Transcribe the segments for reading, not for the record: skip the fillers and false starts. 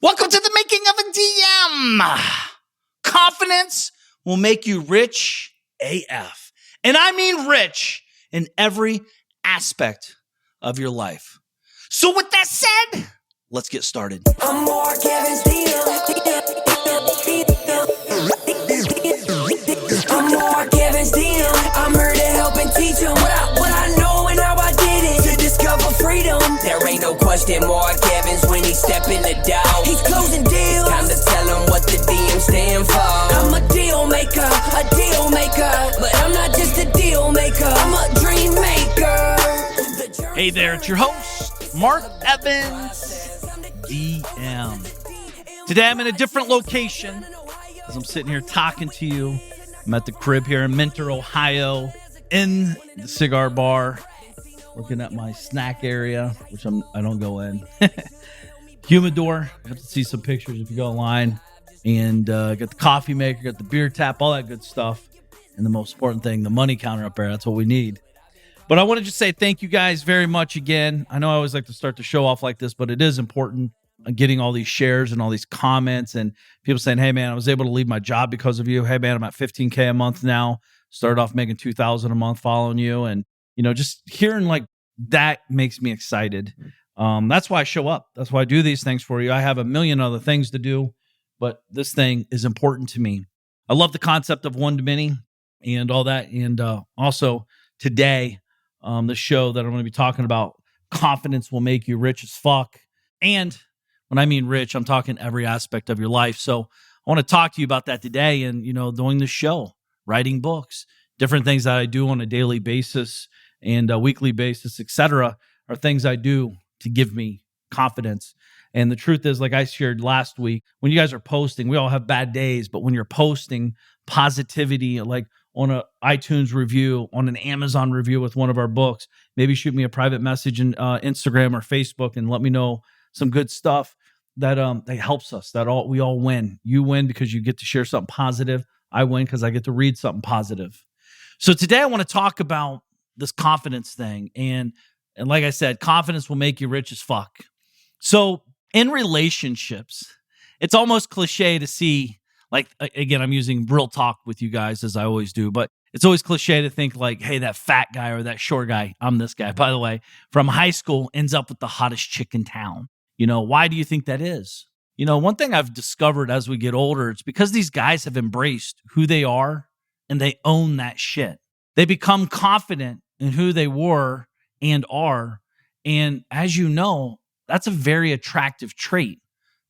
Welcome to the making of a DM. Confidence will make you rich AF. And I mean rich in every aspect of your life. So with that said, let's get started. I'm more Kevin's deal. I'm more Kevin's deal. I'm here to help and teach him what I know and how I did it to discover freedom. There ain't no question more Kevin's when he step in the door. He's closing deals. It's time to tell him what the DM stand for. I'm a deal maker, but I'm not just a deal maker. I'm a dream maker. Hey there, it's your host, Mark Evans, DM. Today I'm in a different location as I'm sitting here talking to you. I'm at the crib here in Mentor, Ohio, in the cigar bar, looking at my snack area, which I don't go in. Humidor, you have to see some pictures if you go online. And got the coffee maker, got the beer tap, all that good stuff. And the most important thing, the money counter up there. That's what we need. But I want to just say thank you guys very much again. I know I always like to start the show off like this, but it is important getting all these shares and all these comments and people saying, hey, man, I was able to leave my job because of you. Hey, man, I'm at $15K a month now. Started off making $2,000 a month following you. And, you know, just hearing like that makes me excited. That's why I show up. That's why I do these things for you. I have a million other things to do, but this thing is important to me. I love the concept of one to many and all that. And also today, the show that I'm going to be talking about, confidence will make you rich as fuck. And when I mean rich, I'm talking every aspect of your life. So I want to talk to you about that today and, you know, doing the show, writing books, different things that I do on a daily basis and a weekly basis, etc., are things I do to give me confidence. And the truth is, like I shared last week, when you guys are posting, we all have bad days, but when you're posting positivity, like on an iTunes review, on an Amazon review with one of our books, maybe shoot me a private message in Instagram or Facebook and let me know some good stuff that helps us, we all win. You win because you get to share something positive. I win because I get to read something positive. So today I want to talk about this confidence thing. And like I said, confidence will make you rich as fuck. So in relationships, it's almost cliche to see, like, again, I'm using real talk with you guys as I always do, but it's always cliche to think like, hey, that fat guy or that short guy, I'm this guy, by the way, from high school ends up with the hottest chick in town. You know, why do you think that is? You know, one thing I've discovered as we get older, it's because these guys have embraced who they are and they own that shit. They become confident in who they were and are. And as you know, that's a very attractive trait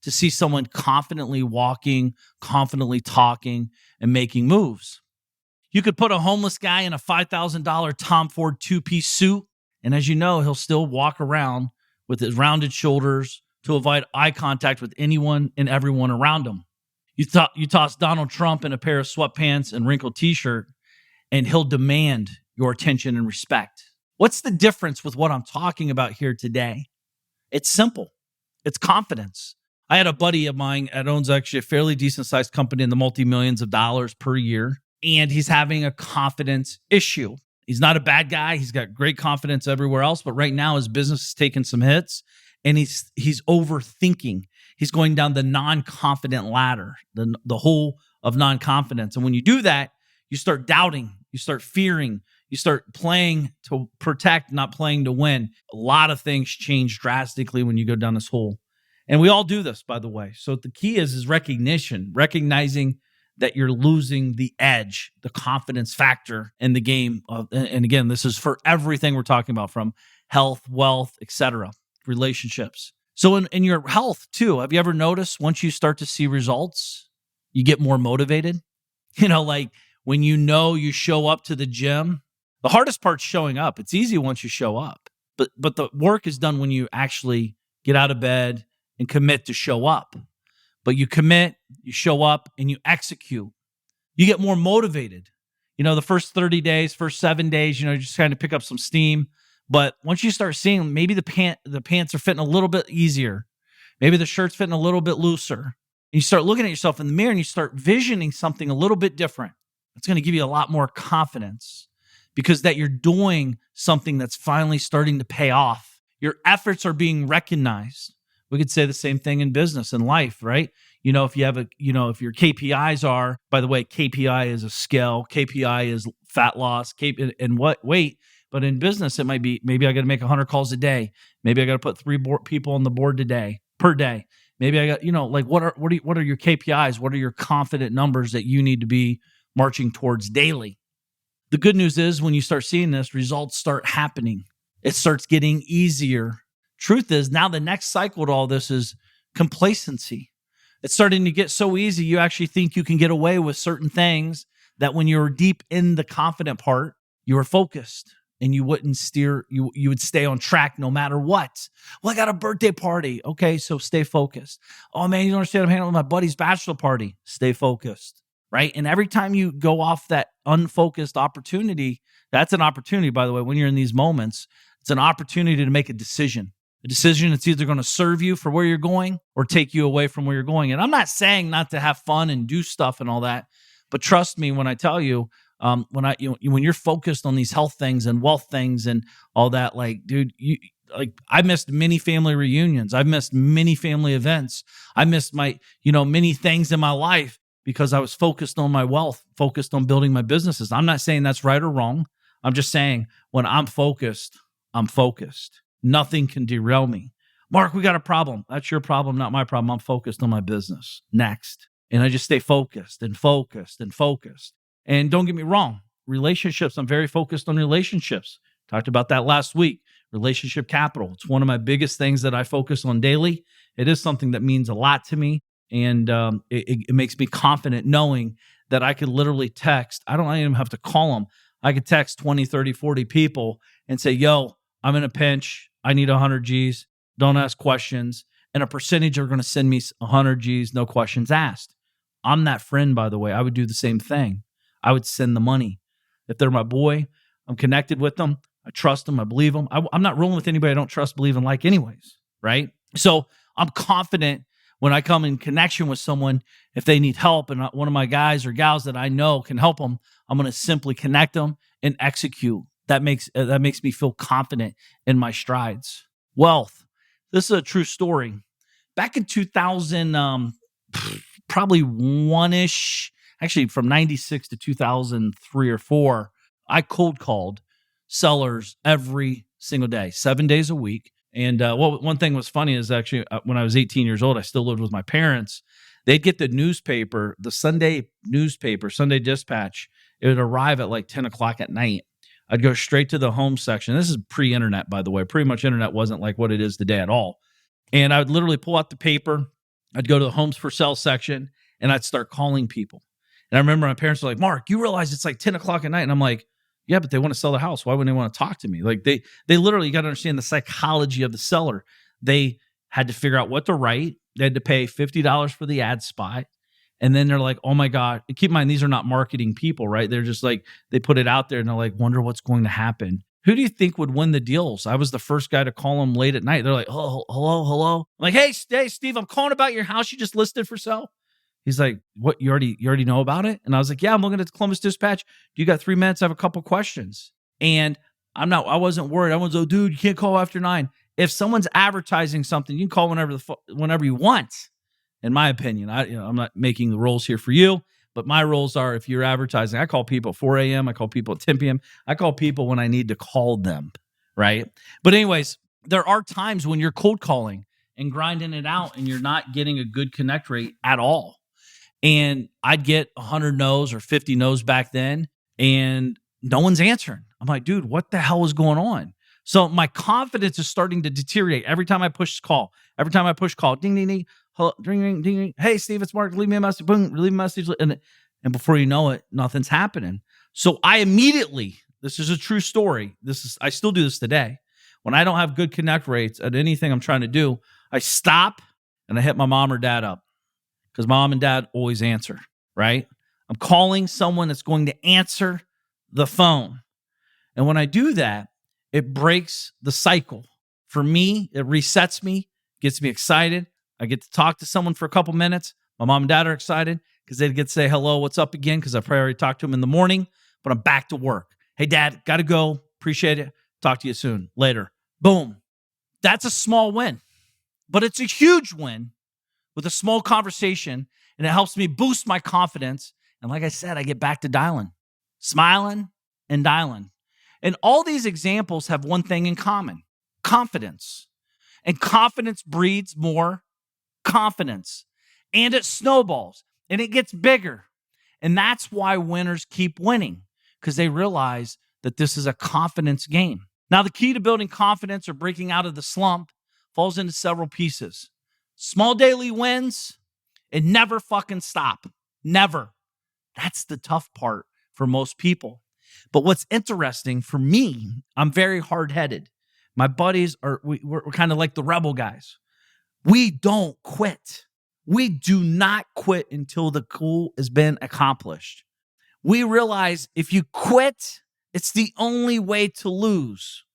to see someone confidently walking, confidently talking, and making moves. You could put a homeless guy in a $5,000 Tom Ford two-piece suit, and as you know, he'll still walk around with his rounded shoulders to avoid eye contact with anyone and everyone around him. You toss Donald Trump in a pair of sweatpants and wrinkled t-shirt, and he'll demand your attention and respect. What's the difference with what I'm talking about here today? It's simple. It's confidence. I had a buddy of mine that owns actually a fairly decent-sized company in the multi-millions of dollars per year, and he's having a confidence issue. He's not a bad guy. He's got great confidence everywhere else, but right now his business is taking some hits, and he's overthinking. He's going down the non-confident ladder, the hole of non-confidence. And when you do that, you start doubting, you start fearing, you start playing to protect, not playing to win. A lot of things change drastically when you go down this hole. And we all do this, by the way. So the key is recognition, recognizing that you're losing the edge, the confidence factor in the game. And again, this is for everything we're talking about, from health, wealth, etc., relationships. So in your health too, have you ever noticed once you start to see results, you get more motivated? You know, like when you show up to the gym, the hardest part's showing up. It's easy once you show up, but the work is done when you actually get out of bed and commit to show up. But you commit, you show up, and you execute. You get more motivated. You know, the first 30 days, first 7 days, you know, you just kind of pick up some steam. But once you start seeing maybe the pants are fitting a little bit easier, maybe the shirt's fitting a little bit looser, and you start looking at yourself in the mirror and you start visioning something a little bit different, it's going to give you a lot more confidence because that you're doing something that's finally starting to pay off. Your efforts are being recognized We could say the same thing in business and life, right? If you have if your KPIs are, by the way, KPI is a scale, KPI is fat loss, and what weight. But in business, it might be, maybe I got to make 100 calls a day. Maybe I got to put 3 people on the board per day. Maybe I got, what are your KPIs? What are your confident numbers that you need to be marching towards daily? The good news is when you start seeing this, results start happening. It starts getting easier. Truth is, now the next cycle to all this is complacency. It's starting to get so easy, you actually think you can get away with certain things that when you're deep in the confident part, you were focused and you wouldn't steer, you would stay on track no matter what. Well, I got a birthday party. Okay, so stay focused. Oh man, you don't understand, I'm handling my buddy's bachelor party. Stay focused, right? And every time you go off that unfocused opportunity, that's an opportunity, by the way, when you're in these moments, it's an opportunity to make a decision that's either going to serve you for where you're going or take you away from where you're going. And I'm not saying not to have fun and do stuff and all that, but trust me when I tell you, when you're focused on these health things and wealth things and all that, like, dude, I missed many family reunions. I've missed many family events. I missed many things in my life because I was focused on my wealth, focused on building my businesses. I'm not saying that's right or wrong. I'm just saying when I'm focused, I'm focused. Nothing can derail me. Mark, we got a problem. That's your problem, not my problem. I'm focused on my business. Next. And I just stay focused and focused and focused. And don't get me wrong, relationships, I'm very focused on relationships. Talked about that last week. Relationship capital. It's one of my biggest things that I focus on daily. It is something that means a lot to me. And it makes me confident knowing that I could literally text. I don't even have to call them. I could text 20, 30, 40 people and say, yo, I'm in a pinch. I need 100 G's. Don't ask questions. And a percentage are going to send me 100 G's, no questions asked. I'm that friend, by the way. I would do the same thing. I would send the money. If they're my boy, I'm connected with them. I trust them. I believe them. I'm not rolling with anybody I don't trust, believe, and like anyways, right? So I'm confident when I come in connection with someone, if they need help and one of my guys or gals that I know can help them, I'm going to simply connect them and execute. That makes me feel confident in my strides. Wealth. This is a true story. Back in 2000, probably one-ish, actually from 96 to 2003 or 4, I cold called sellers every single day, 7 days a week. And one thing was funny is actually when I was 18 years old, I still lived with my parents. They'd get the newspaper, the Sunday newspaper, Sunday Dispatch. It would arrive at like 10 o'clock at night. I'd go straight to the home section. This is pre-internet, by the way. Pretty much internet wasn't like what it is today at all. And I would literally pull out the paper. I'd go to the homes for sale section, and I'd start calling people. And I remember my parents were like, Mark, you realize it's like 10 o'clock at night? And I'm like, yeah, but they want to sell the house. Why wouldn't they want to talk to me? Like they literally, you got to understand the psychology of the seller. They had to figure out what to write. They had to pay $50 for the ad spot. And then they're like, oh my God. And keep in mind, these are not marketing people, right? They're just like, they put it out there and they're like, wonder what's going to happen. Who do you think would win the deals? I was the first guy to call them late at night. They're like, oh, hello. I'm like, hey, Steve, I'm calling about your house you just listed for sale. He's like, what, you already know about it? And I was like, yeah, I'm looking at the Columbus Dispatch. You got 3 minutes? I have a couple questions. And I wasn't worried. I was like, dude, you can't call after 9. If someone's advertising something, you can call whenever you want. In my opinion, I'm not making the rules here for you, but my rules are if you're advertising, I call people at 4 a.m. I call people at 10 p.m. I call people when I need to call them, right? But anyways, there are times when you're cold calling and grinding it out and you're not getting a good connect rate at all. And I'd get 100 no's or 50 no's back then, and no one's answering. I'm like, dude, what the hell is going on? So my confidence is starting to deteriorate every time I push call. Every time I push call, ding, ding, ding. Hello, ding, ding, ding, ding. Hey, Steve, it's Mark. Leave me a message. Boom, leave a message. And before you know it, nothing's happening. So I immediately, this is a true story. I still do this today. When I don't have good connect rates at anything I'm trying to do, I stop and I hit my mom or dad up because mom and dad always answer, right? I'm calling someone that's going to answer the phone. And when I do that, it breaks the cycle. For me, it resets me, gets me excited. I get to talk to someone for a couple minutes. My mom and dad are excited because they get to say, hello, what's up again? Because I probably already talked to them in the morning, but I'm back to work. Hey, dad, got to go. Appreciate it. Talk to you soon. Later. Boom. That's a small win. but it's a huge win with a small conversation, and it helps me boost my confidence. And like I said, I get back to dialing, smiling and dialing. And all these examples have one thing in common: confidence. And confidence breeds more confidence. And it snowballs and it gets bigger. And that's why winners keep winning, because they realize that this is a confidence game. Now, the key to building confidence or breaking out of the slump falls into several pieces. Small daily wins and never fucking stop. Never. That's the tough part for most people. But what's interesting for me, I'm very hard-headed. My buddies we're kind of like the rebel guys. We don't quit. We do not quit until the goal has been accomplished. We realize if you quit, it's the only way to lose.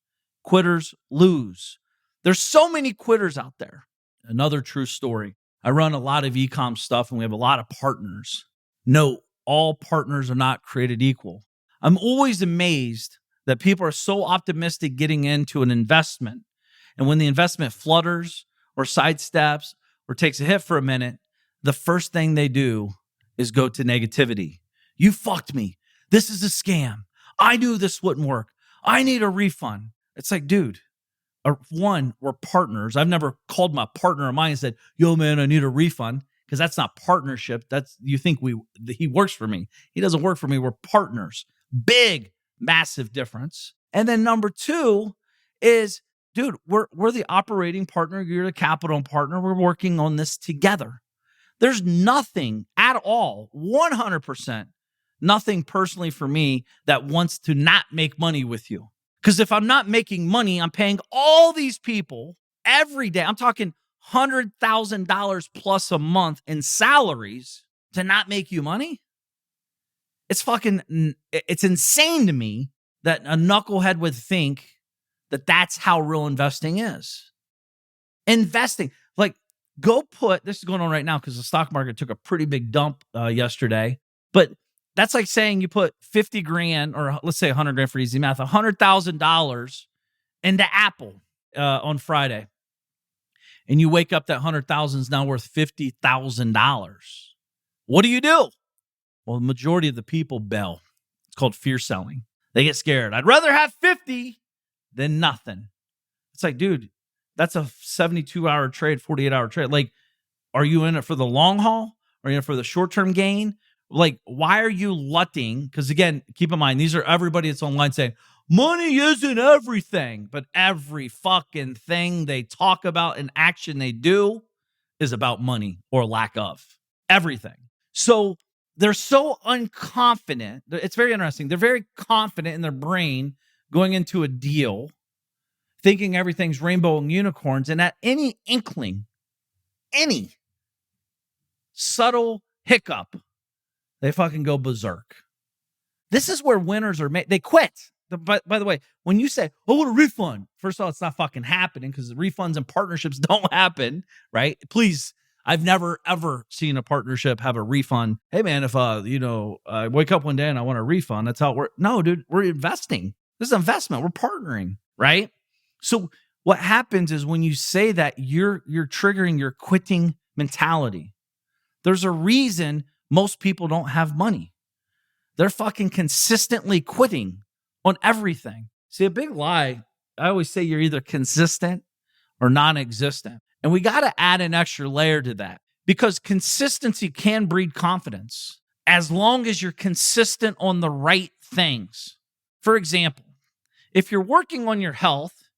Quitters lose. There's so many quitters out there. Another true story. I run a lot of e-com stuff and we have a lot of partners. No, all partners are not created equal. I'm always amazed that people are so optimistic getting into an investment. And when the investment flutters or sidesteps or takes a hit for a minute, the first thing they do is go to negativity. You fucked me. This is a scam. I knew this wouldn't work. I need a refund. It's like, dude, one, we're partners. I've never called my partner of mine and said, yo, man, I need a refund, because that's not partnership. That's, you think he works for me. He doesn't work for me. We're partners. Big, massive difference. And then number two is, dude, we're the operating partner. You're the capital partner. We're working on this together. There's nothing at all, 100%, nothing personally for me that wants to not make money with you. Because if I'm not making money, I'm paying all these people every day. I'm talking $100,000 plus a month in salaries to not make you money. It's insane to me that a knucklehead would think that that's how real investing is. Investing, like, this is going on right now because the stock market took a pretty big dump yesterday. But that's like saying you put 50 grand, or let's say 100 grand for easy math, $100,000 into Apple on Friday. And you wake up, that 100,000 is now worth $50,000. What do? Well, the majority of the people bail. It's called fear selling. They get scared. I'd rather have 50 than nothing. It's like, dude, that's a 72-hour trade, 48-hour trade. Like, are you in it for the long haul? Are you in it for the short-term gain? Like, why are you lutting? Because again, keep in mind, these are everybody that's online saying, money isn't everything. But every fucking thing they talk about and action they do is about money or lack of. Everything. So they're so unconfident. It's very interesting. They're very confident in their brain going into a deal, thinking everything's rainbow and unicorns. And at any inkling, any subtle hiccup, they fucking go berserk. This is where winners are made. They quit. By the way, when you say, oh, what a refund, first of all, it's not fucking happening, because the refunds and partnerships don't happen, right? Please, I've never, ever seen a partnership have a refund. Hey, man, if, I wake up one day and I want a refund, that's how it works. No, dude, we're investing. This is investment. We're partnering, right? So what happens is when you say that, you're triggering your quitting mentality. There's a reason most people don't have money. They're fucking consistently quitting on everything. See, a big lie, I always say you're either consistent or non-existent. And we got to add an extra layer to that, because consistency can breed confidence as long as you're consistent on the right things. For example, if you're working on your health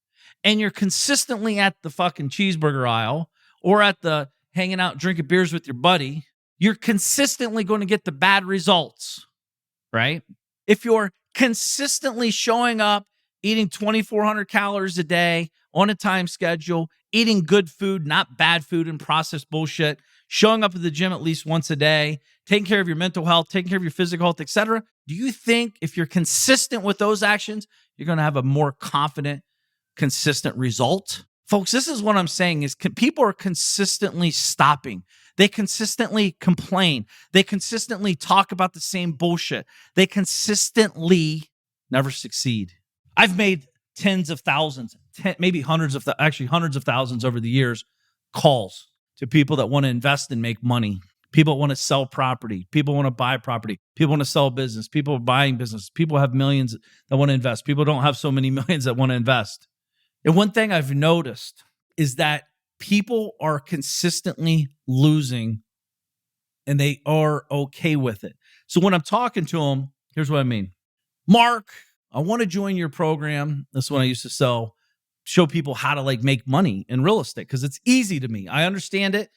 and you're consistently at the fucking cheeseburger aisle or at the hanging out drinking beers with your buddy, you're consistently going to get the bad results, right? If you're consistently showing up, eating 2,400 calories a day on a time schedule, eating good food, not bad food and processed bullshit, showing up at the gym at least once a day, taking care of your mental health, taking care of your physical health, etc. Do you think if you're consistent with those actions, you're going to have a more confident, consistent result? Folks, this is what I'm saying is people are consistently stopping. They consistently complain. They consistently talk about the same bullshit. They consistently never succeed. I've made tens of thousands, maybe hundreds of thousands over the years calls to people that want to invest and make money. People want to sell property. People want to buy property. People want to sell business. People are buying business. People have millions that want to invest. People don't have so many millions that want to invest. And one thing I've noticed is that people are consistently losing and they are okay with it. So when I'm talking to them, here's what I mean. Mark, I want to join your program. That's when I used to show people how to like make money in real estate because it's easy to me. I understand it.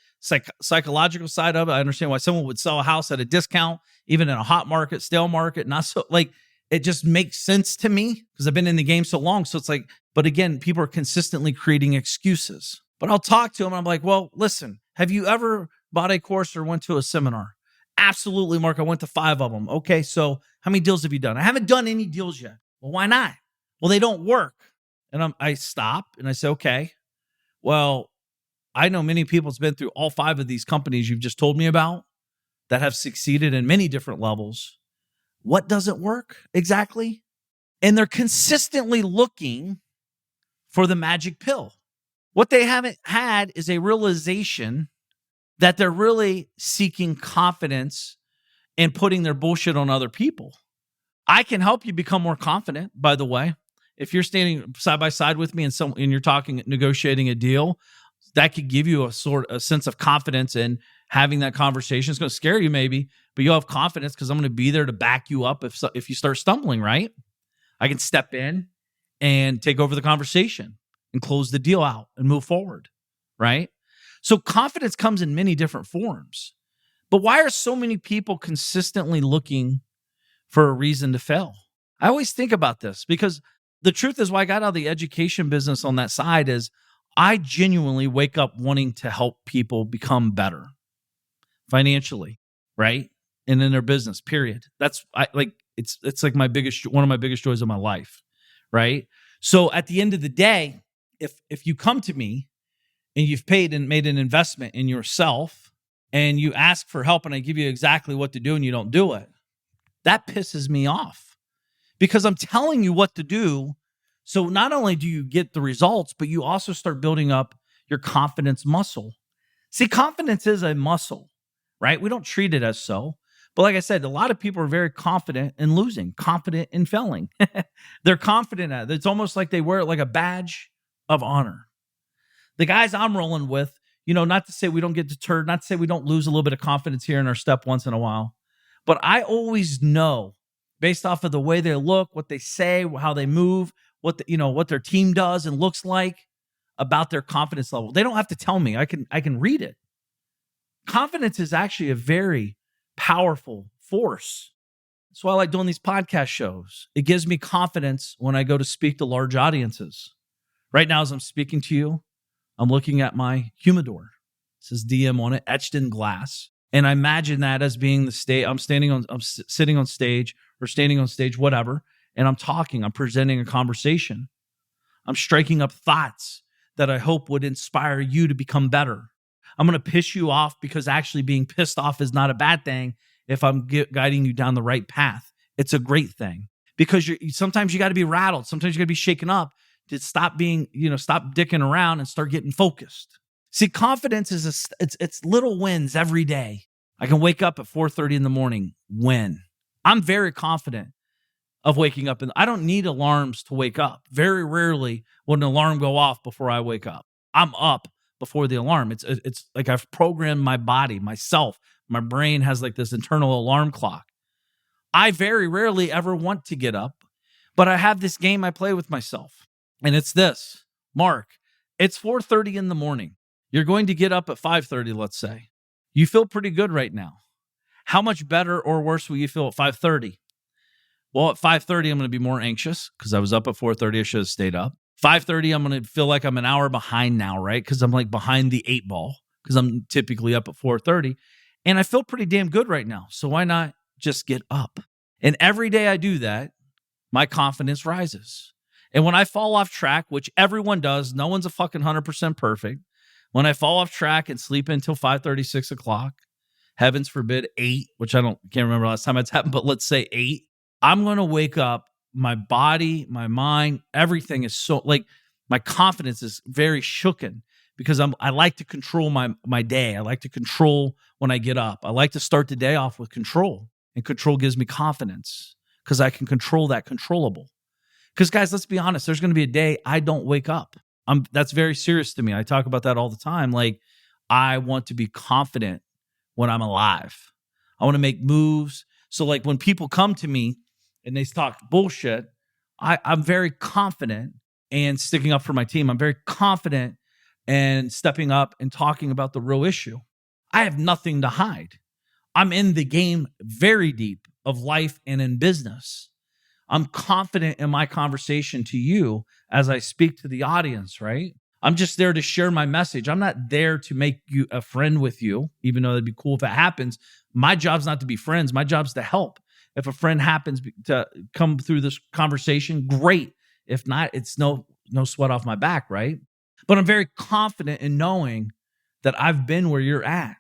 Psychological side of it. I understand why someone would sell a house at a discount, even in a hot market, stale market, not so like it just makes sense to me because I've been in the game so long. So it's like, but again, people are consistently creating excuses. But I'll talk to them and I'm like, well, listen, have you ever bought a course or went to a seminar? Absolutely, Mark. I went to 5 of them. Okay, so how many deals have you done? I haven't done any deals yet. Well, why not? Well, they don't work. And I stop and I say, okay, well, I know many people that's been through all 5 of these companies you've just told me about that have succeeded in many different levels. What doesn't work exactly? And they're consistently looking for the magic pill. What they haven't had is a realization that they're really seeking confidence and putting their bullshit on other people. I can help you become more confident, by the way. If you're standing side by side with me and you're negotiating a deal, that could give you a sense of confidence in having that conversation. It's going to scare you maybe, but you'll have confidence because I'm going to be there to back you up if you start stumbling, right? I can step in and take over the conversation and close the deal out and move forward, right? So confidence comes in many different forms. But why are so many people consistently looking for a reason to fail? I always think about this because the truth is why I got out of the education business on that side is I genuinely wake up wanting to help people become better financially, right? And in their business, period. It's like one of my biggest joys of my life, right? So at the end of the day, if you come to me and you've paid and made an investment in yourself and you ask for help and I give you exactly what to do and you don't do it, that pisses me off because I'm telling you what to do. So not only do you get the results, but you also start building up your confidence muscle. See, confidence is a muscle, right? We don't treat it as so. But like I said, a lot of people are very confident in losing, confident in failing. They're confident at it. It's almost like they wear it like a badge of honor. The guys I'm rolling with, not to say we don't get deterred, not to say we don't lose a little bit of confidence here in our step once in a while, but I always know based off of the way they look, what they say, how they move, what their team does and looks like about their confidence level. They don't have to tell me. I can read it. Confidence is actually a very powerful force. That's why I like doing these podcast shows. It gives me confidence when I go to speak to large audiences. Right now, as I'm speaking to you, I'm looking at my humidor. It says DM on it, etched in glass. And I imagine that as being the stage. I'm sitting on stage or standing on stage, whatever. And I'm talking, I'm presenting a conversation. I'm striking up thoughts that I hope would inspire you to become better. I'm going to piss you off because actually being pissed off is not a bad thing if I'm guiding you down the right path. It's a great thing because sometimes you got to be rattled. Sometimes you got to be shaken up to stop dicking around and start getting focused. See, confidence is it's little wins every day. I can wake up at 4:30 in the morning. Win. I'm very confident of waking up, and I don't need alarms to wake up. Very rarely will an alarm go off before I wake up. I'm up before the alarm. It's like I've programmed my body, myself. My brain has like this internal alarm clock. I very rarely ever want to get up, but I have this game I play with myself, and it's this. Mark, it's 4:30 in the morning. You're going to get up at 5:30, let's say. You feel pretty good right now. How much better or worse will you feel at 5:30? Well, at 5:30, I'm going to be more anxious because I was up at 4:30. I should have stayed up. 5:30, I'm going to feel like I'm an hour behind now, right? Because I'm like behind the 8 ball because I'm typically up at 4:30. And I feel pretty damn good right now. So why not just get up? And every day I do that, my confidence rises. And when I fall off track, which everyone does, no one's a fucking 100% perfect. When I fall off track and sleep until 5:30, 6 o'clock, heavens forbid 8, which can't remember last time it's happened, but let's say 8, I'm going to wake up. My body, my mind, everything is so like my confidence is very shooken because I like to control my day. I like to control when I get up. I like to start the day off with control, and control gives me confidence because I can control that controllable. Because guys, let's be honest, there's going to be a day I don't wake up. That's very serious to me. I talk about that all the time. Like, I want to be confident when I'm alive. I want to make moves. So like when people come to me and they talk bullshit, I'm very confident and sticking up for my team. I'm very confident and stepping up and talking about the real issue. I have nothing to hide. I'm in the game very deep of life and in business. I'm confident in my conversation to you as I speak to the audience, right? I'm just there to share my message. I'm not there to make you a friend with you, even though it'd be cool if it happens. My job's not to be friends. My job's to help. If a friend happens to come through this conversation, great. If not, it's no sweat off my back, right? But I'm very confident in knowing that I've been where you're at.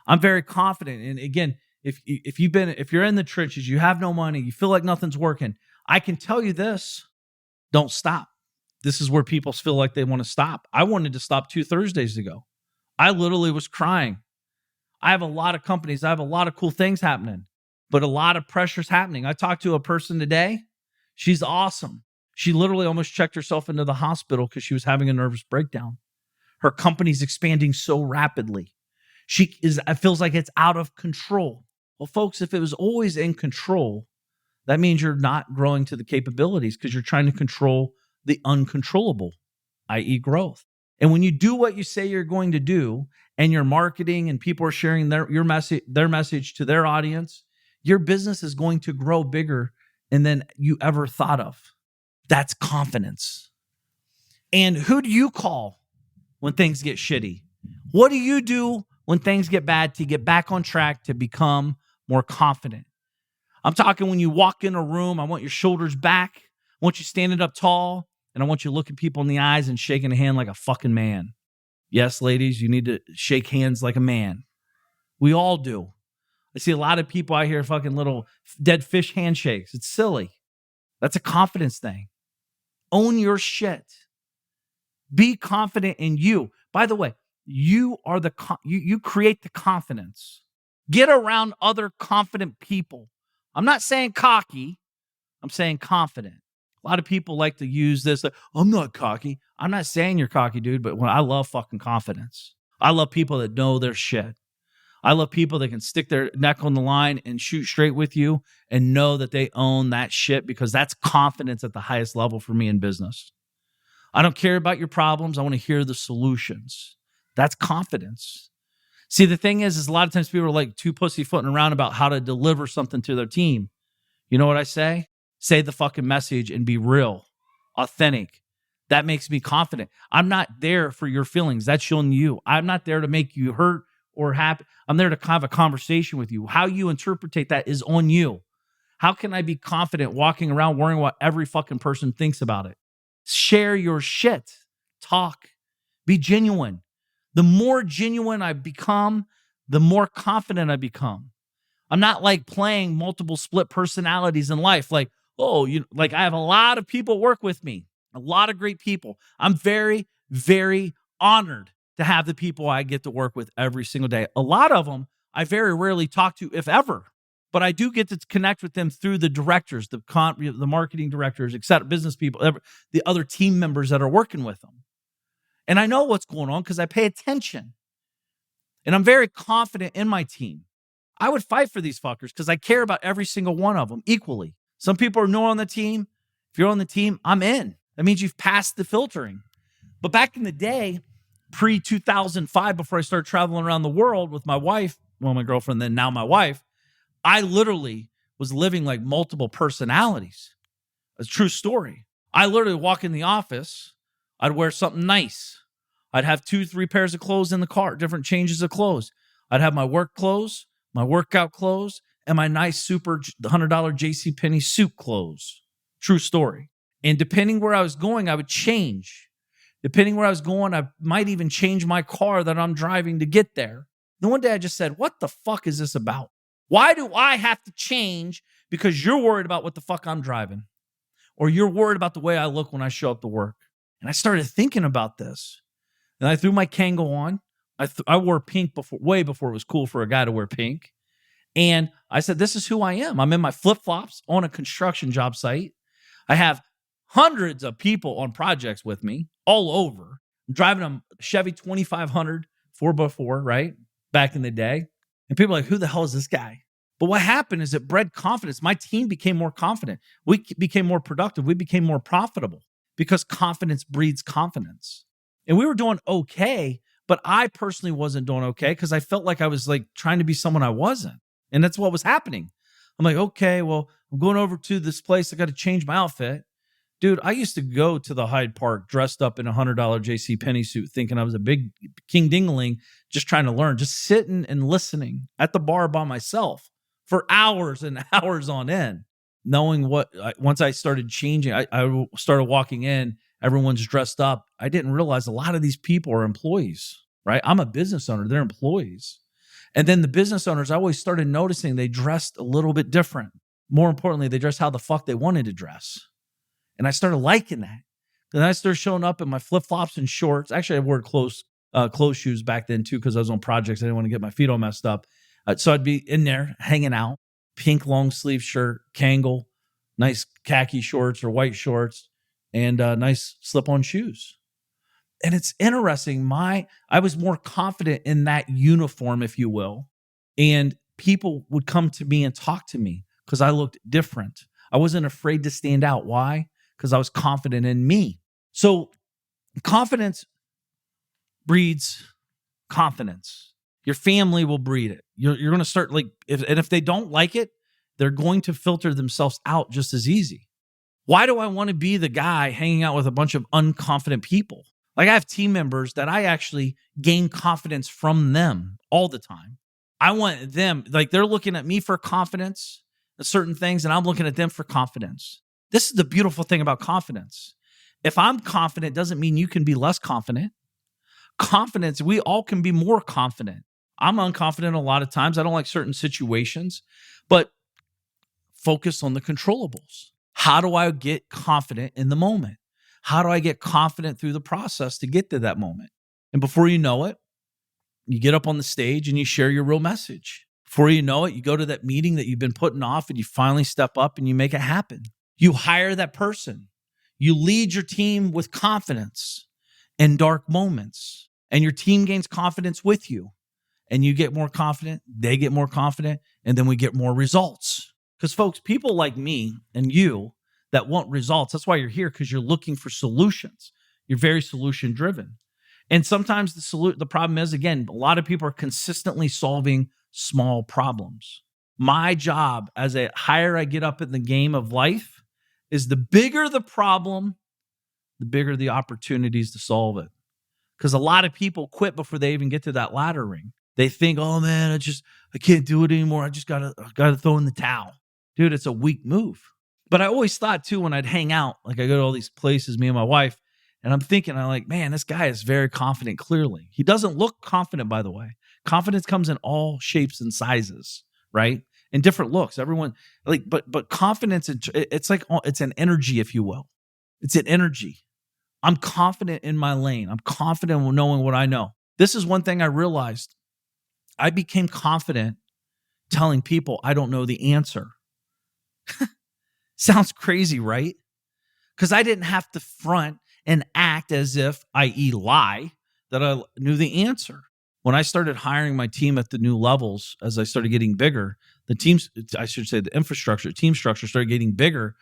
I'm very confident. And again, if you're in the trenches, you have no money, you feel like nothing's working, I can tell you this: don't stop. This is where people feel like they want to stop. I wanted to stop 2 Thursdays ago. I literally was crying. I have a lot of companies. I have a lot of cool things happening, but a lot of pressure's happening. I talked to a person today. She's awesome. She literally almost checked herself into the hospital because she was having a nervous breakdown. Her company's expanding so rapidly. It feels like it's out of control. Well, folks, if it was always in control, that means you're not growing to the capabilities because you're trying to control the uncontrollable, i.e. growth. And when you do what you say you're going to do, and you're marketing and people are sharing their message to their audience, your business is going to grow bigger than you ever thought of. That's confidence. And who do you call when things get shitty? What do you do when things get bad to get back on track to become more confident? I'm talking when you walk in a room, I want your shoulders back. I want you standing up tall, and I want you looking people in the eyes and shaking a hand like a fucking man. Yes, ladies, you need to shake hands like a man. We all do. I see a lot of people out here fucking little dead fish handshakes. It's silly. That's a confidence thing. Own your shit. Be confident in you. By the way, you are you create the confidence. Get around other confident people. I'm not saying cocky. I'm saying confident. A lot of people like to use this. Like, I'm not cocky. I'm not saying you're cocky, dude, but I love fucking confidence. I love people that know their shit. I love people that can stick their neck on the line and shoot straight with you and know that they own that shit, because that's confidence at the highest level for me in business. I don't care about your problems. I want to hear the solutions. That's confidence. See, the thing is a lot of times people are like too pussyfooting around about how to deliver something to their team. You know what I say? Say the fucking message and be real, authentic. That makes me confident. I'm not there for your feelings. That's on you. I'm not there to make you hurt or happy. I'm there to have a conversation with you. How you interpret that is on you. How can I be confident walking around worrying what every fucking person thinks about it? Share your shit. Talk. Be genuine. The more genuine I become, the more confident I become. I'm not like playing multiple split personalities in life. Like, I have a lot of people work with me, a lot of great people. I'm very, very honored to have the people I get to work with every single day. A lot of them I very rarely talk to, if ever, but I do get to connect with them through the directors, the marketing directors, et cetera, business people, the other team members that are working with them. And I know what's going on because I pay attention. And I'm very confident in my team. I would fight for these fuckers because I care about every single one of them equally. Some people are not on the team. If you're on the team, I'm in. That means you've passed the filtering. But back in the day, pre-2005, before I started traveling around the world with my wife, well, my girlfriend, then now my wife, I literally was living like multiple personalities. It's a true story. I literally walk in the office. I'd wear something nice. I'd have 2-3 pairs of clothes in the car, different changes of clothes. I'd have my work clothes, my workout clothes, and my nice super $100 JCPenney suit clothes. True story. And depending where I was going, I would change. Depending where I was going, I might even change my car that I'm driving to get there. Then one day I just said, what the fuck is this about? Why do I have to change because you're worried about what the fuck I'm driving? Or you're worried about the way I look when I show up to work? And I started thinking about this. And I threw my Kangol on. I wore pink way before it was cool for a guy to wear pink. And I said, this is who I am. I'm in my flip-flops on a construction job site. I have hundreds of people on projects with me all over. I'm driving a Chevy 2500 4x4, right? Back in the day. And people are like, who the hell is this guy? But what happened is it bred confidence. My team became more confident. We became more productive. We became more profitable because confidence breeds confidence. And we were doing okay, but I personally wasn't doing okay because I felt like I was like trying to be someone I wasn't. And that's what was happening. I'm like, okay, well, I'm going over to this place. I got to change my outfit. Dude, I used to go to the Hyde Park dressed up in a $100 JCPenney suit thinking I was a big king dingling, just trying to learn, just sitting and listening at the bar by myself for hours and hours on end, knowing once I started changing, I started walking in, everyone's dressed up. I didn't realize a lot of these people are employees, right? I'm a business owner. They're employees. And then the business owners, I always started noticing they dressed a little bit different. More importantly, they dressed how the fuck they wanted to dress. And I started liking that. Then I started showing up in my flip-flops and shorts. Actually, I wore closed shoes back then too because I was on projects. I didn't want to get my feet all messed up. So I'd be in there hanging out, pink long sleeve shirt, Kangol, nice khaki shorts or white shorts, and nice slip-on shoes. And it's interesting. I was more confident in that uniform, if you will. And people would come to me and talk to me because I looked different. I wasn't afraid to stand out. Why? Because I was confident in me. So confidence breeds confidence. Your family will breed it. You're going to start if they don't like it, they're going to filter themselves out just as easy. Why do I want to be the guy hanging out with a bunch of unconfident people? Like I have team members that I actually gain confidence from them all the time. I want them, like they're looking at me for confidence in certain things, and I'm looking at them for confidence. This is the beautiful thing about confidence. If I'm confident, doesn't mean you can be less confident. Confidence, we all can be more confident. I'm unconfident a lot of times. I don't like certain situations, but focus on the controllables. How do I get confident in the moment? How do I get confident through the process to get to that moment? And before you know it, you get up on the stage and you share your real message. Before you know it, you go to that meeting that you've been putting off and you finally step up and you make it happen. You hire that person. You lead your team with confidence in dark moments, and your team gains confidence with you. And you get more confident, they get more confident, and then we get more results. Because folks, people like me and you that want results, that's why you're here, because you're looking for solutions. You're very solution driven. And sometimes the problem is, again, a lot of people are consistently solving small problems. My job as a higher I get up in the game of life is the bigger the problem, the bigger the opportunities to solve it. Because a lot of people quit before they even get to that ladder ring. They think, oh man, I can't do it anymore. I just gotta throw in the towel. Dude, it's a weak move. But I always thought too, when I'd hang out, like I go to all these places, me and my wife, and I'm like, man, this guy is very confident, clearly. He doesn't look confident, by the way. Confidence comes in all shapes and sizes, right? And different looks. Everyone, but confidence, it's an energy, if you will. It's an energy. I'm confident in my lane. I'm confident in knowing what I know. This is one thing I realized. I became confident telling people I don't know the answer. Sounds crazy, right? Because I didn't have to front and act as if, i.e. lie, that I knew the answer. When I started hiring my team at the new levels, as I started getting bigger, the team structure started getting bigger.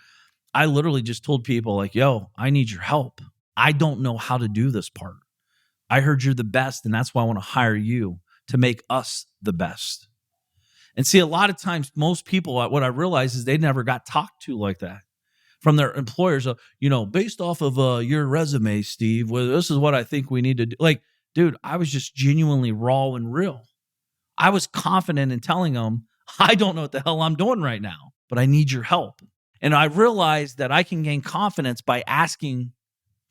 I literally just told people like, yo, I need your help. I don't know how to do this part. I heard you're the best, and that's why I want to hire you to make us the best. And see, a lot of times, most people, what I realize is they never got talked to like that from their employers. Based off of your resume, Steve, well, this is what I think we need to do. Like, dude, I was just genuinely raw and real. I was confident in telling them, I don't know what the hell I'm doing right now, but I need your help. And I realized that I can gain confidence by asking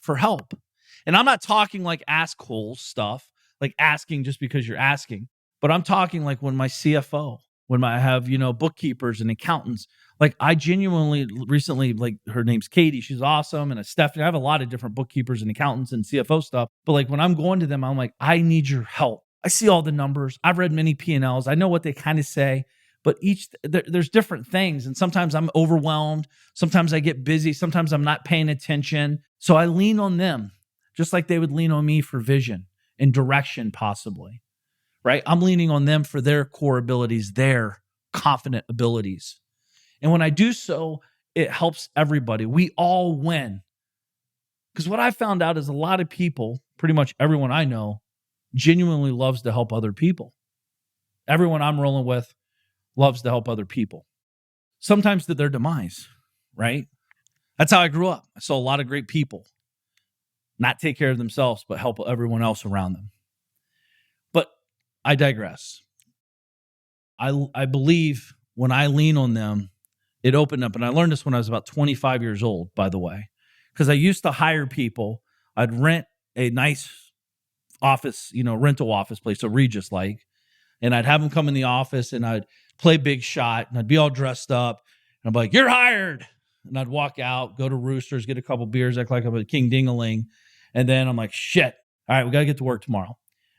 for help. And I'm not talking like asshole stuff, like asking just because you're asking, but I'm talking like when my CFO, when I have, bookkeepers and accountants. Like I genuinely recently, like her name's Katie. She's awesome. And Stephanie, I have a lot of different bookkeepers and accountants and CFO stuff. But like when I'm going to them, I'm like, I need your help. I see all the numbers. I've read many P&Ls. I know what they kind of say, but there's different things. And sometimes I'm overwhelmed. Sometimes I get busy. Sometimes I'm not paying attention. So I lean on them just like they would lean on me for vision and direction possibly, right? I'm leaning on them for their core abilities, their confident abilities. And when I do so, it helps everybody. We all win. Because what I found out is a lot of people, pretty much everyone I know, genuinely loves to help other people. Everyone I'm rolling with loves to help other people. Sometimes to their demise, right? That's how I grew up. I saw a lot of great people not take care of themselves, but help everyone else around them. But I digress. I believe when I lean on them, it opened up. And I learned this when I was about 25 years old, by the way, because I used to hire people. I'd rent a nice office, rental office place, a Regis like, and I'd have them come in the office and I'd play big shot and I'd be all dressed up and I'm like, you're hired. And I'd walk out, go to Roosters, get a couple beers, act like I'm a king ding-a-ling. And then I'm like, shit, all right, we got to get to work tomorrow.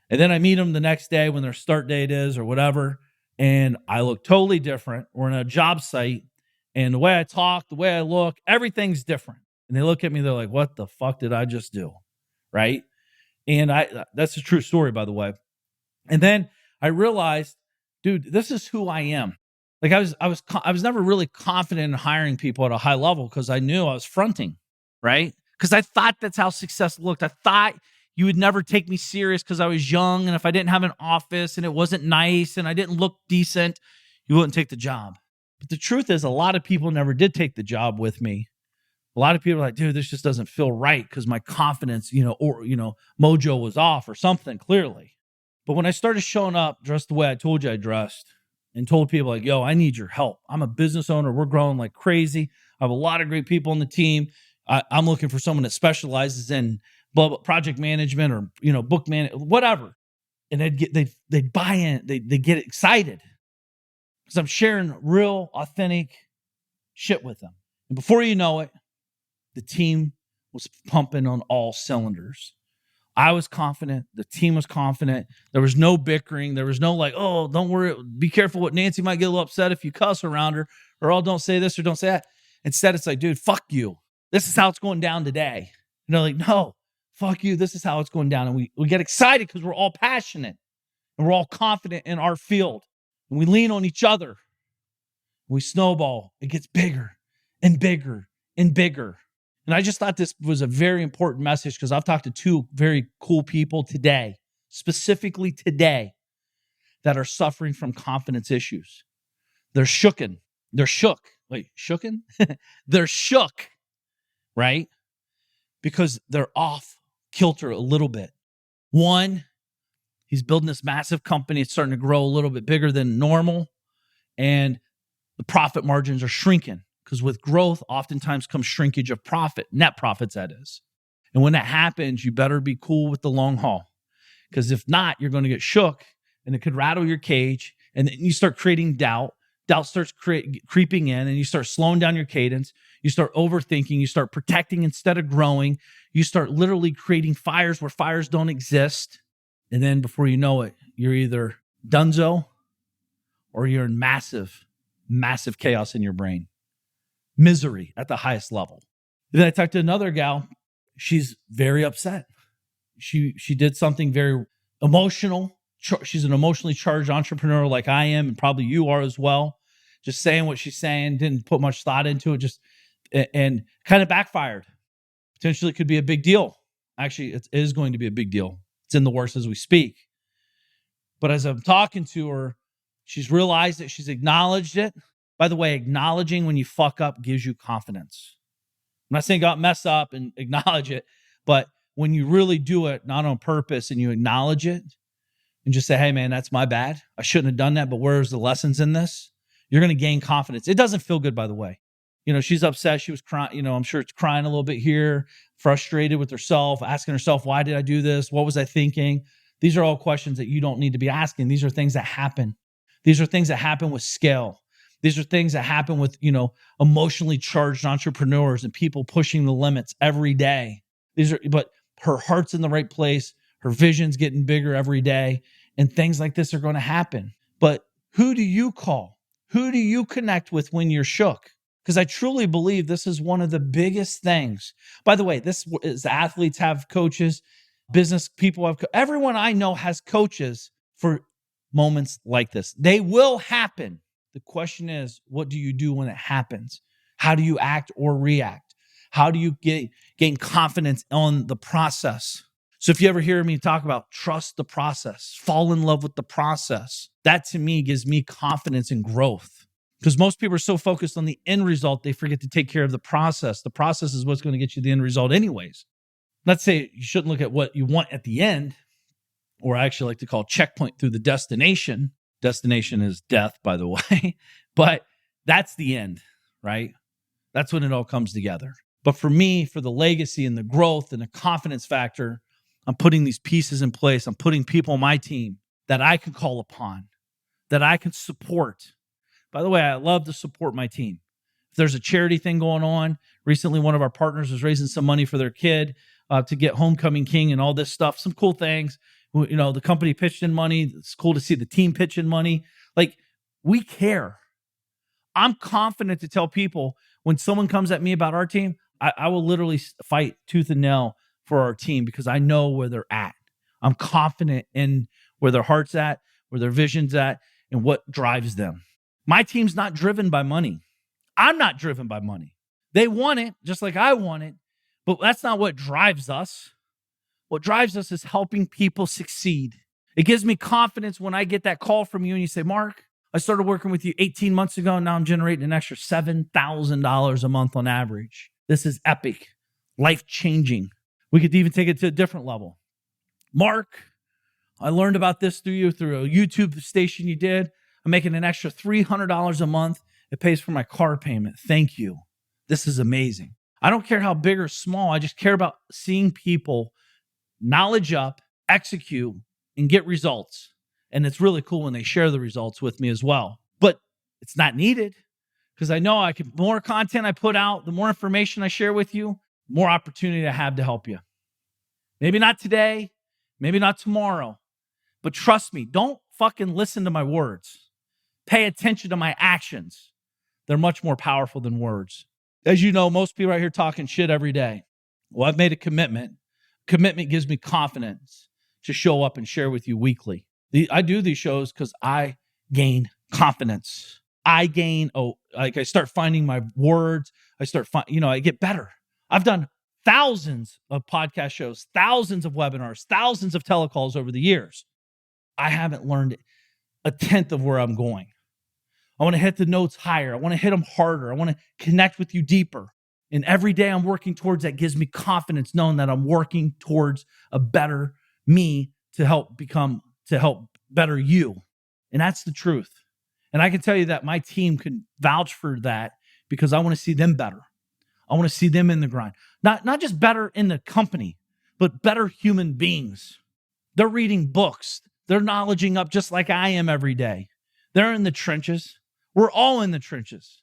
And then I meet them the next day when their start date is or whatever. And I look totally different. We're in a job site and the way I talk, the way I look, everything's different. And they look at me, they're like, what the fuck did I just do? Right? And that's a true story, by the way. And then I realized, dude, this is who I am. Like I was never really confident in hiring people at a high level because I knew I was fronting, right? Because I thought that's how success looked. I thought you would never take me serious because I was young, and if I didn't have an office and it wasn't nice and I didn't look decent, you wouldn't take the job. But the truth is, a lot of people never did take the job with me. A lot of people are like, dude, this just doesn't feel right because my confidence, mojo was off or something, clearly. But when I started showing up dressed the way I told you I dressed and told people like, yo, I need your help. I'm a business owner. We're growing like crazy. I have a lot of great people on the team. I'm looking for someone that specializes in project management or, book management, whatever. And they'd buy in. They get excited because I'm sharing real, authentic shit with them. And before you know it, the team was pumping on all cylinders. I was confident. The team was confident. There was no bickering. There was no like, oh, don't worry. Be careful what Nancy might get a little upset if you cuss around her, or oh, don't say this or don't say that. Instead, it's like, dude, fuck you. This is how it's going down today. And they're like, no, fuck you. This is how it's going down. And we get excited because we're all passionate and we're all confident in our field. And we lean on each other. We snowball. It gets bigger and bigger and bigger. And I just thought this was a very important message because I've talked to two very cool people today, specifically today, that are suffering from confidence issues. They're shooken. They're shook. Wait, shooken? They're shook, right? Because they're off kilter a little bit. One, he's building this massive company. It's starting to grow a little bit bigger than normal. And the profit margins are shrinking. Because with growth, oftentimes comes shrinkage of profit, net profits, that is. And when that happens, you better be cool with the long haul. Because if not, you're going to get shook and it could rattle your cage. And then you start creating doubt. Doubt starts creeping in and you start slowing down your cadence. You start overthinking. You start protecting instead of growing. You start literally creating fires where fires don't exist. And then before you know it, you're either donezo or you're in massive, massive chaos in your brain. Misery at the highest level. Then I talked to another gal. She's very upset. She did something very emotional. She's an emotionally charged entrepreneur like I am, and probably you are as well. Just saying what she's saying, didn't put much thought into it, and kind of backfired. Potentially could be a big deal. Actually, it is going to be a big deal. It's in the works as we speak. But as I'm talking to her, she's realized it. She's acknowledged it. By the way, acknowledging when you fuck up gives you confidence. I'm not saying go out and mess up and acknowledge it, but when you really do it, not on purpose, and you acknowledge it and just say, hey, man, that's my bad. I shouldn't have done that, but where's the lessons in this? You're going to gain confidence. It doesn't feel good, by the way. She's upset. She was crying. I'm sure it's crying a little bit here, frustrated with herself, asking herself, why did I do this? What was I thinking? These are all questions that you don't need to be asking. These are things that happen. These are things that happen with scale. These are things that happen with, emotionally charged entrepreneurs and people pushing the limits every day. But her heart's in the right place. Her vision's getting bigger every day, and things like this are going to happen. But who do you call? Who do you connect with when you're shook? Because I truly believe this is one of the biggest things. By the way, this is athletes have coaches, business people have, everyone I know has coaches for moments like this. They will happen. The question is, what do you do when it happens? How do you act or react? How do you gain confidence on the process? So if you ever hear me talk about trust the process, fall in love with the process, that to me gives me confidence and growth. Because most people are so focused on the end result, they forget to take care of the process. The process is what's going to get you the end result anyways. Let's say you shouldn't look at what you want at the end, or I actually like to call checkpoint through the destination. Destination is death, by the way, but that's the end, right? That's when it all comes together. But for me, for the legacy and the growth and the confidence factor, I'm putting these pieces in place. I'm putting people on my team that I can call upon, that I can support. By the way, I love to support my team. If there's a charity thing going on, recently one of our partners was raising some money for their kid to get Homecoming King and all this stuff, some cool things. The company pitched in money. It's cool to see the team pitch in money. Like, we care. I'm confident to tell people when someone comes at me about our team, I will literally fight tooth and nail for our team because I know where they're at. I'm confident in where their heart's at, where their vision's at, and what drives them. My team's not driven by money. I'm not driven by money. They want it just like I want it, but that's not what drives us. What drives us is helping people succeed. It gives me confidence when I get that call from you and you say, Mark, I started working with you 18 months ago, and now I'm generating an extra $7,000 a month on average. This is epic, life-changing. We could even take it to a different level. Mark, I learned about this through a YouTube station you did. I'm making an extra $300 a month. It pays for my car payment. Thank you. This is amazing. I don't care how big or small. I just care about seeing people knowledge up, execute, and get results. And it's really cool when they share the results with me as well. But it's not needed because I know more content I put out, the more information I share with you, more opportunity I have to help you. Maybe not today, maybe not tomorrow, but trust me, don't fucking listen to my words. Pay attention to my actions. They're much more powerful than words. As you know, most people out here talking shit every day. Well, I've made a commitment. Commitment gives me confidence to show up and share with you weekly. I do these shows because I gain confidence. I start finding my words. I get better. I've done thousands of podcast shows, thousands of webinars, thousands of telecalls over the years. I haven't learned a tenth of where I'm going. I want to hit the notes higher. I want to hit them harder. I want to connect with you deeper. And every day I'm working towards that gives me confidence knowing that I'm working towards a better me to help better you. And that's the truth. And I can tell you that my team can vouch for that because I want to see them better. I want to see them in the grind. Not just better in the company, but better human beings. They're reading books. They're knowledging up just like I am every day. They're in the trenches. We're all in the trenches.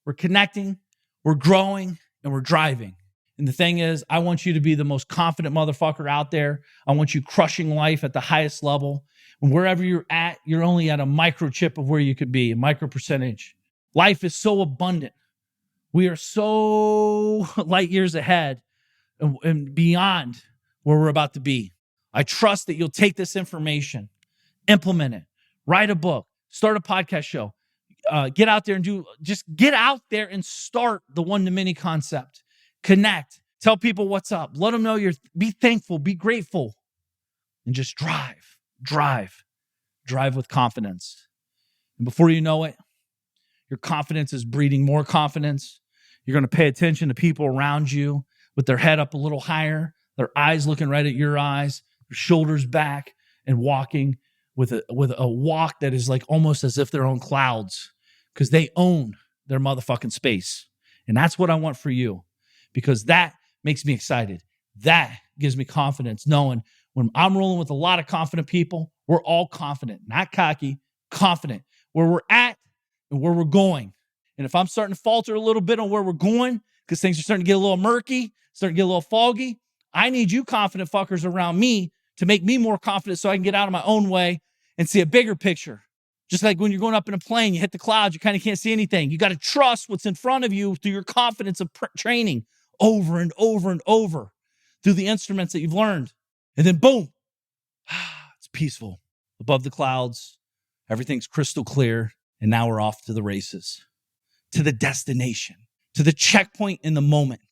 We're connecting, we're growing, and we're driving. And the thing is, I want you to be the most confident motherfucker out there. I want you crushing life at the highest level. And wherever you're at, you're only at a microchip of where you could be, a micro percentage. Life is so abundant. We are so light years ahead and beyond where we're about to be. I trust that you'll take this information, implement it, write a book, start a podcast show, get out there and start the one-to-many concept. Connect, tell people what's up, let them know be thankful, be grateful, and just drive with confidence. And before you know it, your confidence is breeding more confidence. You're going to pay attention to people around you with their head up a little higher, their eyes looking right at your eyes, their shoulders back, and walking with a walk that is like almost as if they're on clouds because they own their motherfucking space. And that's what I want for you because that makes me excited. That gives me confidence knowing when I'm rolling with a lot of confident people, we're all confident, not cocky, confident. where we're at and where we're going. And if I'm starting to falter a little bit on where we're going, because things are starting to get a little murky, starting to get a little foggy, I need you confident fuckers around me to make me more confident so I can get out of my own way and see a bigger picture. Just like when you're going up in a plane, you hit the clouds, you kind of can't see anything. You got to trust what's in front of you through your confidence of training over and over and over through the instruments that you've learned. And then boom, it's peaceful above the clouds. Everything's crystal clear. And now we're off to the races, to the destination, to the checkpoint in the moment.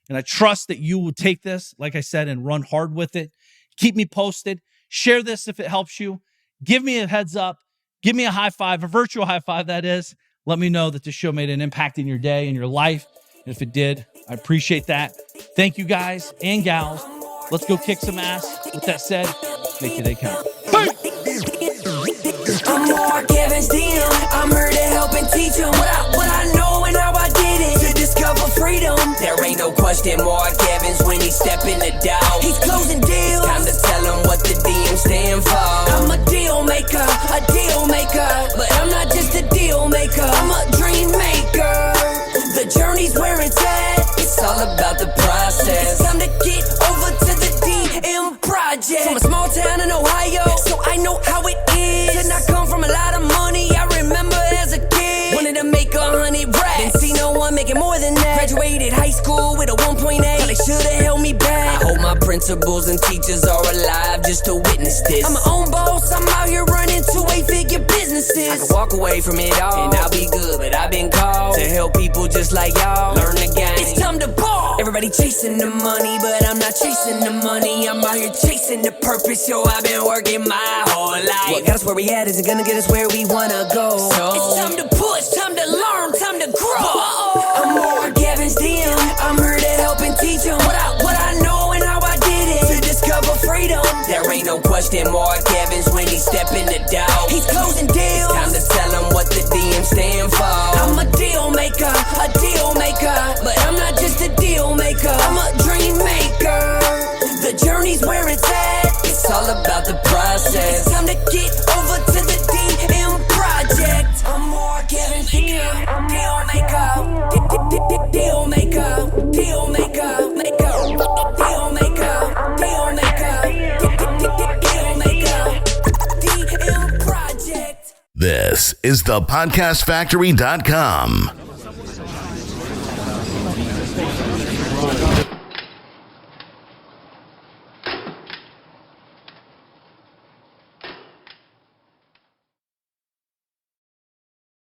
And I trust that you will take this, like I said, and run hard with it. Keep me posted. Share this if it helps you. Give me a heads up. Give me a high five, a virtual high five, that is. Let me know that this show made an impact in your day and your life. And if it did, I appreciate that. Thank you guys and gals. Let's go kick some ass. With that said, make your day count. I'm more Kevin's DM. I'm here to help and teach him what I know and how I did it to discover freedom. There ain't no question more Kevin's when he step in the door. He's closing deals. Time to tell him what the DM stand for. I'm a deal maker, but I'm not just a deal maker. I'm a dream maker. The journey's where it's at. It's all about the process. It's time to get over to the DM project. From a small town in Ohio, so I know how it is. Did not come from a lot of money. I remember as a kid, wanted to make 100 racks. Didn't see no one making more than that. Graduated high school with a 1.8. They should've held me back. I hope my principals and teachers are alive just to witness this. I'm my own boss. I'm out here running 2-8-figure businesses. I can walk away from it all and I'll be good, but I've been called to help people just like y'all learn the game. It's time to ball. Everybody chasing the money, but I'm not chasing the money. I'm out here chasing the purpose. Yo, I've been working my whole life. What got us where we at isn't gonna get us where we wanna go. So it's time to push, time to learn, time to grow. I'm more Kevin's DM. I'm here to help and teach him what I know and how I did it to discover freedom. There ain't no question more Kevin's when he step in the door. He's closing deals. It's time to tell him what the DM stand for. I'm a deal maker, but I'm not just a deal maker. I'm a dream maker. The journey's where it's at. It's all about the process. It's time to get over to the DM project. I'm more Kevin's DM. Deal maker. Deal maker. Deal maker. Deal maker. Deal maker. DM project. This is thepodcastfactory.com.